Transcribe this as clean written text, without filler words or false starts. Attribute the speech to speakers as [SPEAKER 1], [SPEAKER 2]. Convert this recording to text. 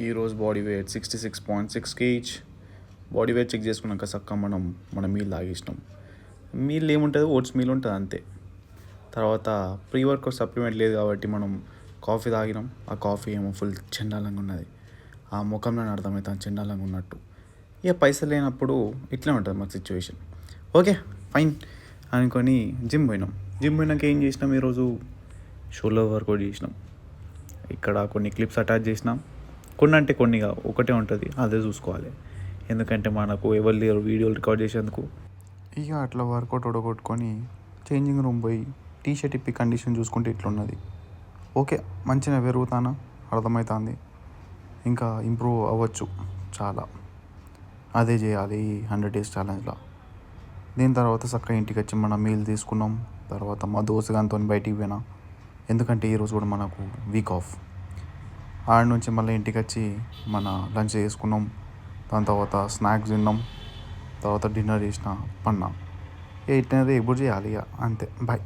[SPEAKER 1] ఈరోజు body weight 66.6 kg. Body weight check చేసుకున్నాక చక్క మన మీల్ తాగేసినాం. మీల్ ఏముంటుంది, ఓట్స్ మీల్ ఉంటుంది అంతే. తర్వాత ప్రీ వర్కౌట్ సప్లిమెంట్ లేదు కాబట్టి మనం కాఫీ తాగినాం. ఆ కాఫీ ఏమో ఫుల్ చండాలంగా ఉన్నది. ఆ ముఖంలో అర్థమవుతుంది చండాలంగా ఉన్నట్టు. ఇక పైసలు లేనప్పుడు ఇట్లా ఉంటుంది మాకు సిచ్యువేషన్. ఓకే ఫైన్ అనుకొని జిమ్ పోయినాక ఏం చేసినాం, ఈరోజు షోల్డర్ వర్కౌట్ చేసినాం. ఇక్కడ కొన్ని క్లిప్స్ అటాచ్ చేసినాం. కొన్ని అంటే కొన్నిగా ఒకటే ఉంటుంది, అదే చూసుకోవాలి. ఎందుకంటే మనకు ఎవరు లేరు వీడియోలు రికార్డ్ చేసేందుకు. ఇక అట్లా వర్కౌట్ ఒడగొట్టుకొని చేంజింగ్ రూమ్ పోయి టీ షర్ట్ ఇప్పి కండిషన్ చూసుకుంటే ఇట్లున్నది. ఓకే మంచిగా పెరుగుతానా అర్థమవుతుంది, ఇంకా ఇంప్రూవ్ అవ్వచ్చు చాలా. అదే చేయాలి 100 days ఛాలెంజ్లో. దీని తర్వాత చక్కగా ఇంటికి వచ్చి మన మీల్ తీసుకున్నాం. తర్వాత మా దోస్తుగానితో బయటికి పోయినా, ఎందుకంటే ఈరోజు కూడా మనకు వీక్ ఆఫ్. ఆడ నుంచి మళ్ళీ ఇంటికి వచ్చి మన లంచ్ చేసుకున్నాం. దాని తర్వాత స్నాక్స్ తిన్నాం. తర్వాత డిన్నర్ చేసిన పన్నా. 8:30 ఎప్పుడు చేయాలి ఇక అంతే. బాయ్.